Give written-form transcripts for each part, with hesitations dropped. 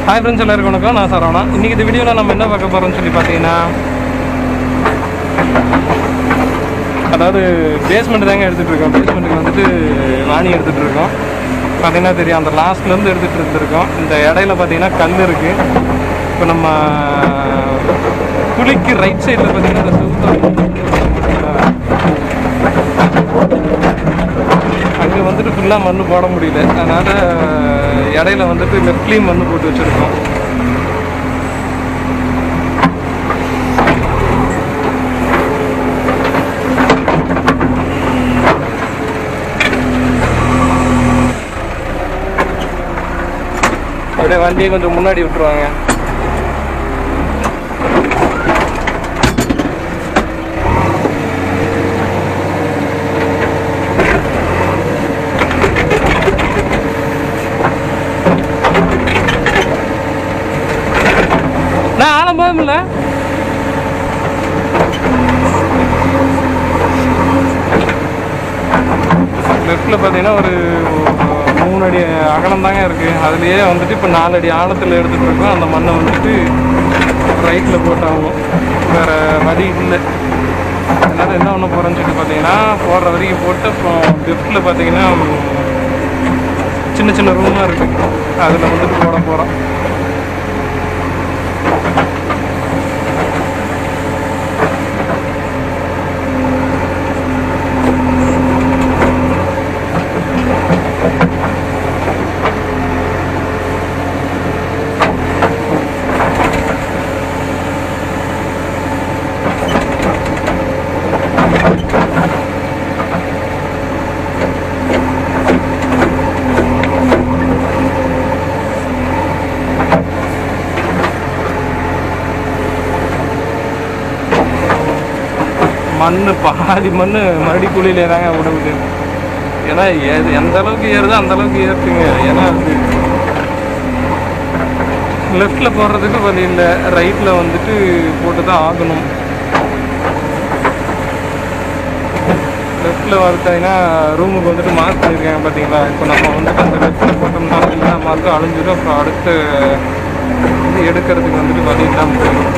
Hi friends, எல்லாருக்கும் வணக்கம். நான் சரவணா. இன்றைக்கி இந்த வீடியோவில் நம்ம என்ன பார்க்க போகிறோம்னு சொல்லி பார்த்தீங்கன்னா, அதாவது பேஸ்மெண்ட் தாங்க எடுத்துகிட்டு இருக்கோம். பேஸ்மெண்ட்டுக்கு வந்துட்டு வாணி எடுத்துகிட்டு இருக்கோம். பார்த்தீங்கன்னா தெரியும், அந்த லாஸ்ட்லேருந்து எடுத்துகிட்டு இருந்திருக்கோம். இந்த இடையில பார்த்தீங்கன்னா கல் இருக்குது. இப்போ நம்ம குழிக்கு ரைட் சைடில் பார்த்தீங்கன்னா இந்த செவுத்து அங்கே வந்துட்டு ஃபுல்லாக மண் போட முடியல. அதனால் இடையில வந்துட்டு லெஃப்ட்லேயும் மண் போட்டு வச்சுருக்கோம். அப்படியே வண்டியை கொஞ்சம் முன்னாடி விட்டுருவாங்க. நான் ஆழம் போதும்ல. லெஃப்டில் பார்த்தீங்கன்னா ஒரு 3 அடி அகலம் தாங்க இருக்குது. அதுலேயே வந்துட்டு இப்போ 4 அடி ஆழத்தில் எடுத்துகிட்டு இருக்கோம். அந்த மண்ணை வந்துட்டு ரைட்டில் போட்டாகும். வேறு வழி இல்லை. அதனால் என்ன பண்ண போகிறோன்னு சொல்லி பார்த்தீங்கன்னா, போடுற வரைக்கும் போட்டு அப்புறம் லெஃப்டில் பார்த்தீங்கன்னா சின்ன சின்ன ரூமாக இருக்குது. அதில் வந்துட்டு போட போகிறோம். பாதி மண் மறுபடி குழியிலே தாங்க விடுது. ஏன்னா எந்த அளவுக்கு ஏறுதோ அந்த அளவுக்கு ஏற்றுங்க. ஏன்னா அது லெஃப்டில் போடுறதுக்கு வழி இல்லை, ரைட்டில் வந்துட்டு போட்டு தான் ஆகணும். லெஃப்டில் பார்த்தீங்கன்னா ரூமுக்கு வந்துட்டு மார்க் பண்ணியிருக்காங்க பார்த்தீங்களா. இப்போ நம்ம வந்துட்டு அந்த லெஃப்டில் போட்டோம்னா எல்லா மார்க்கும் அழிஞ்சிடும். அப்புறம் அடுத்து இது எடுக்கிறதுக்கு வந்துட்டு வழி இல்லாமல் போயிடும்.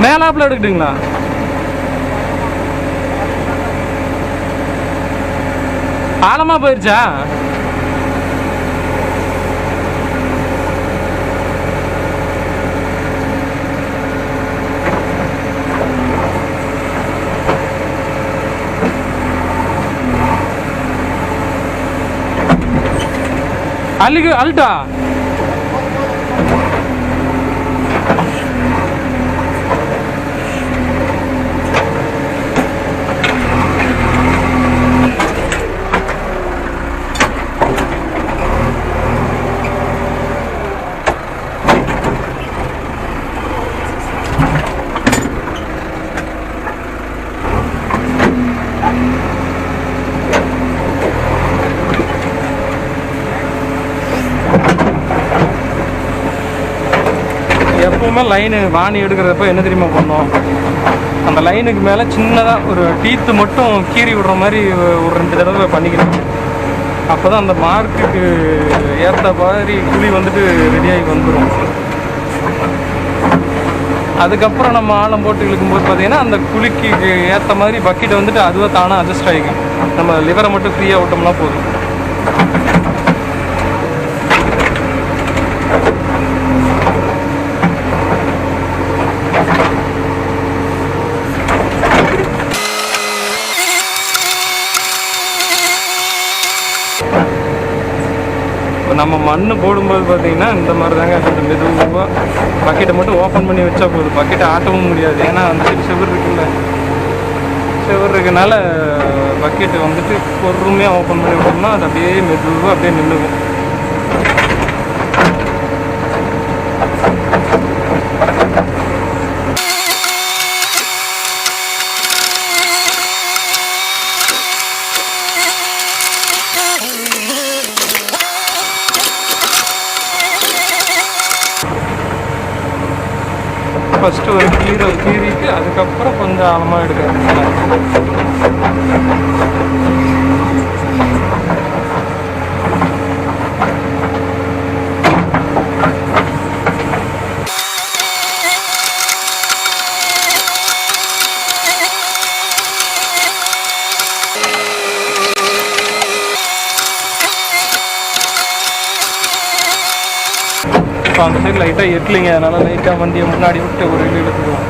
மேலாப்பில் எடுக்கிட்டீங்களா? ஆழமா போயிருச்சா? அல்ட்டா எப்பவுமே லைனு வாணி எடுக்கிறப்ப என்ன தெரியுமா பண்ணோம், அந்த லைனுக்கு மேலே சின்னதாக ஒரு டீத்து மட்டும் கீறி விடுற மாதிரி ஒரு 2 தடவை பண்ணிக்கணும். அப்போ தான் அந்த மார்க்குக்கு ஏற்ற மாதிரி குழி வந்துட்டு ரெடியாகி வந்துடும். அதுக்கப்புறம் நம்ம ஆழம் போட்டு இழுக்கும்போது பார்த்தீங்கன்னா அந்த குழிக்கு ஏற்ற மாதிரி பக்கெட்டை வந்துட்டு அதுவாக தானாக அட்ஜஸ்ட் ஆகிக்கும். நம்ம லிவரை மட்டும் ஃப்ரீயாக விட்டோம்னா போதும். நம்ம மண் போடும்போது பார்த்தீங்கன்னா இந்த மாதிரி தாங்க கொஞ்சம் மெதுவாக பக்கெட்டை மட்டும் ஓப்பன் பண்ணி வச்சா போதும். பக்கெட்டை ஆட்டவும் முடியாது. ஏன்னா அந்த சைடு செவர் இருக்குல்ல, செவர் இருக்கனால பக்கெட்டை வந்துட்டு பொறுமையாக ஓப்பன் பண்ணி விட்டோம்னா அது அப்படியே மெதுவாக அப்படியே நின்றுக்கும். ஃபஸ்ட்டு ஒரு கீறிட்டு அதுக்கப்புறம் கொஞ்சம் ஆழமாக எடுக்கிறேன். இப்போ அந்த சைடு லைட்டாக எட்டலிங்க, அதனால் லைட்டாக வண்டியை முன்னாடி விட்டு ஒரு இது எடுத்துக்குவோம்.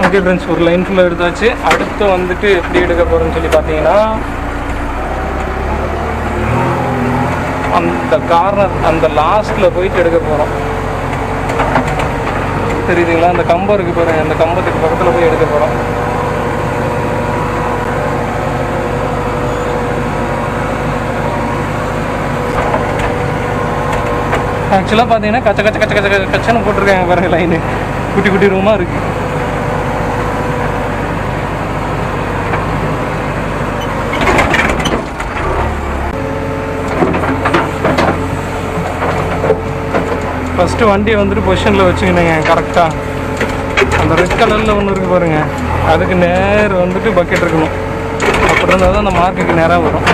ஓகே ஃப்ரெண்ட்ஸ், ஒரு லைன் ஃபுல்லாக எடுத்தாச்சு. அடுத்து வந்துட்டு எப்படி எடுக்க போகிறோன்னு சொல்லி பார்த்தீங்கன்னா, அந்த கார்னர் அந்த லாஸ்ட்டில் போயிட்டு எடுக்க போகிறோம். தெரியுதுங்களா? அந்த கம்பம் இருக்குது பாருங்கள், அந்த கம்பத்துக்கு பக்கத்தில் போய் எடுக்க போகிறோம். ஆக்சுவலாக பார்த்தீங்கன்னா கச்ச கச்ச கச்ச கச்ச கச்சன்னு போட்டிருக்காங்க பாருங்கள், லைனு குட்டி குட்டி ரூமாக இருக்குது. ஃபஸ்ட்டு வண்டியை வந்துட்டு பொசிஷனில் வச்சுக்கினேங்க கரெக்டாக. அந்த ரெட் கலரில் ஒன்று இருக்குது பாருங்கள், அதுக்கு நேர் வந்துட்டு பக்கெட் இருக்கணும். அப்படி இருந்தால் தான் அந்த மார்க்குக்கு நேராக வரும்.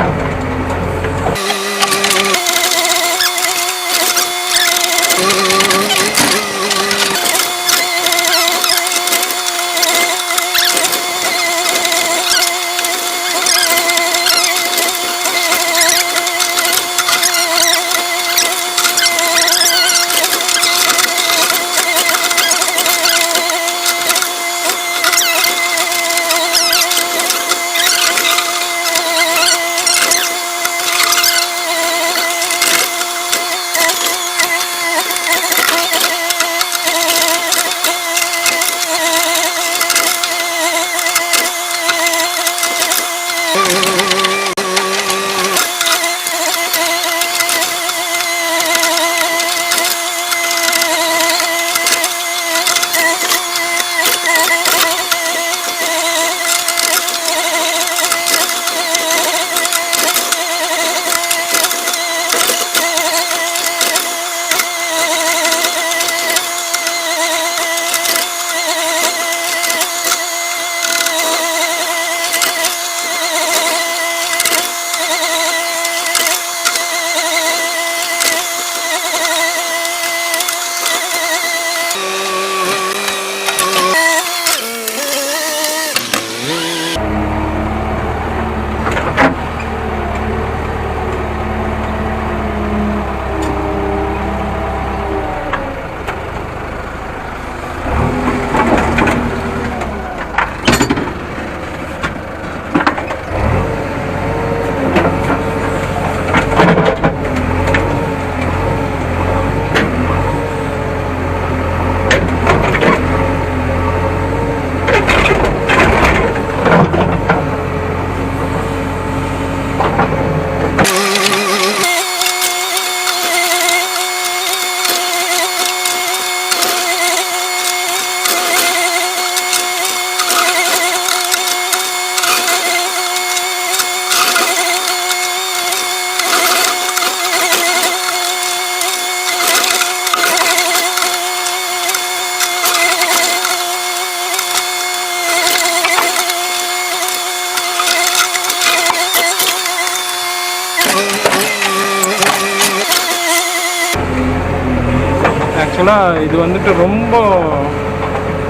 ஆக்சுவலாக இது வந்துட்டு ரொம்ப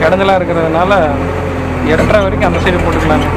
இடஞ்சலாக இருக்கிறதுனால 8:30 வரைக்கும் அந்த சைடு போட்டுக்கலாங்க.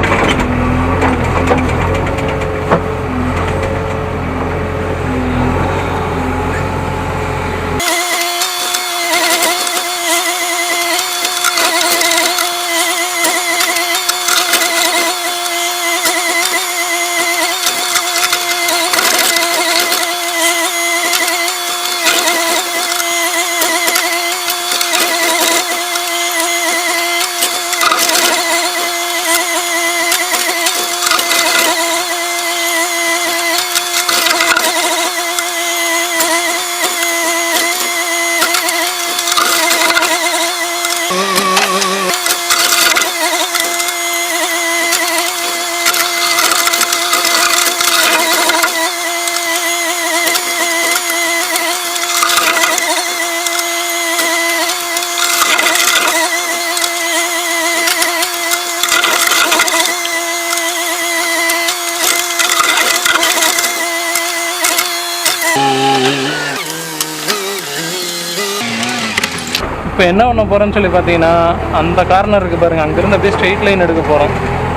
இப்போ என்ன பண்ண போகிறோன்னு சொல்லி பார்த்தீங்கன்னா, அந்த கார்னர் இருக்குது பாருங்கள், அங்கேருந்து அப்படியே ஸ்ட்ரெயிட் லைன் எடுக்க போகிறோம்.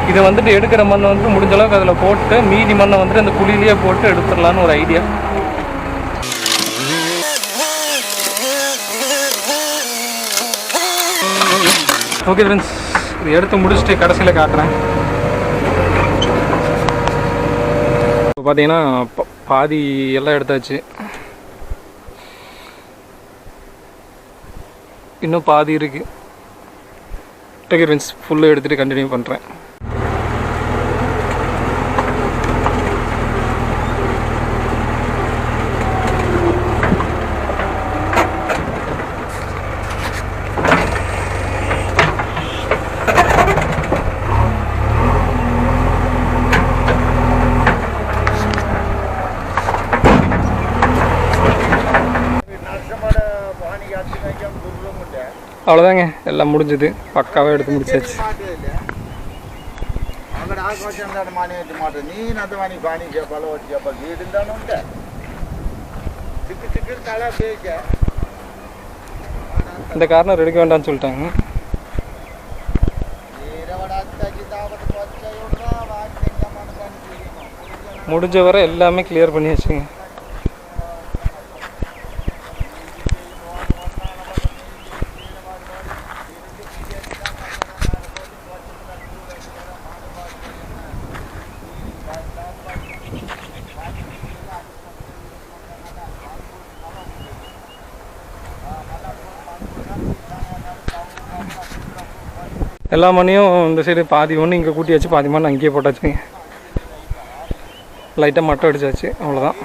இதை வந்துட்டு எடுக்கிற மண் வந்துட்டு முடிஞ்ச அளவுக்கு அதில் போட்டு மீதி மண்ணை வந்துட்டு அந்த குழியிலேயே போட்டு எடுத்துடலான்னு ஒரு ஐடியா. ஓகே ஃப்ரெண்ட்ஸ், இது எடுத்து முடிச்சுட்டு கடைசியில் காட்டுறேன். இப்போ பார்த்தீங்கன்னா பாதி எல்லாம் எடுத்தாச்சு, இன்னும் பாதி இருக்குது. ஓகே ஃப்ரெண்ட்ஸ், ஃபுல்லாக எடுத்துகிட்டு கண்டினியூ பண்ணுறேன். அவ்வளோதாங்க, எல்லாம் முடிஞ்சது, பக்காவாக எடுத்து முடிச்சாச்சு. இந்த கார்னர் எடுக்க வேண்டாம்னு சொல்லிட்டாங்க. முடிஞ்ச வரை எல்லாமே கிளியர் பண்ணியாச்சுங்க. எல்லா மண்ணையும் இந்த சைடு பாதி ஒன்று இங்கே கூட்டியாச்சு, பாதி மண் அங்கேயே போட்டாச்சுங்க. லைட்டாக மட்டை அடிச்சாச்சு, அவ்வளோதான்.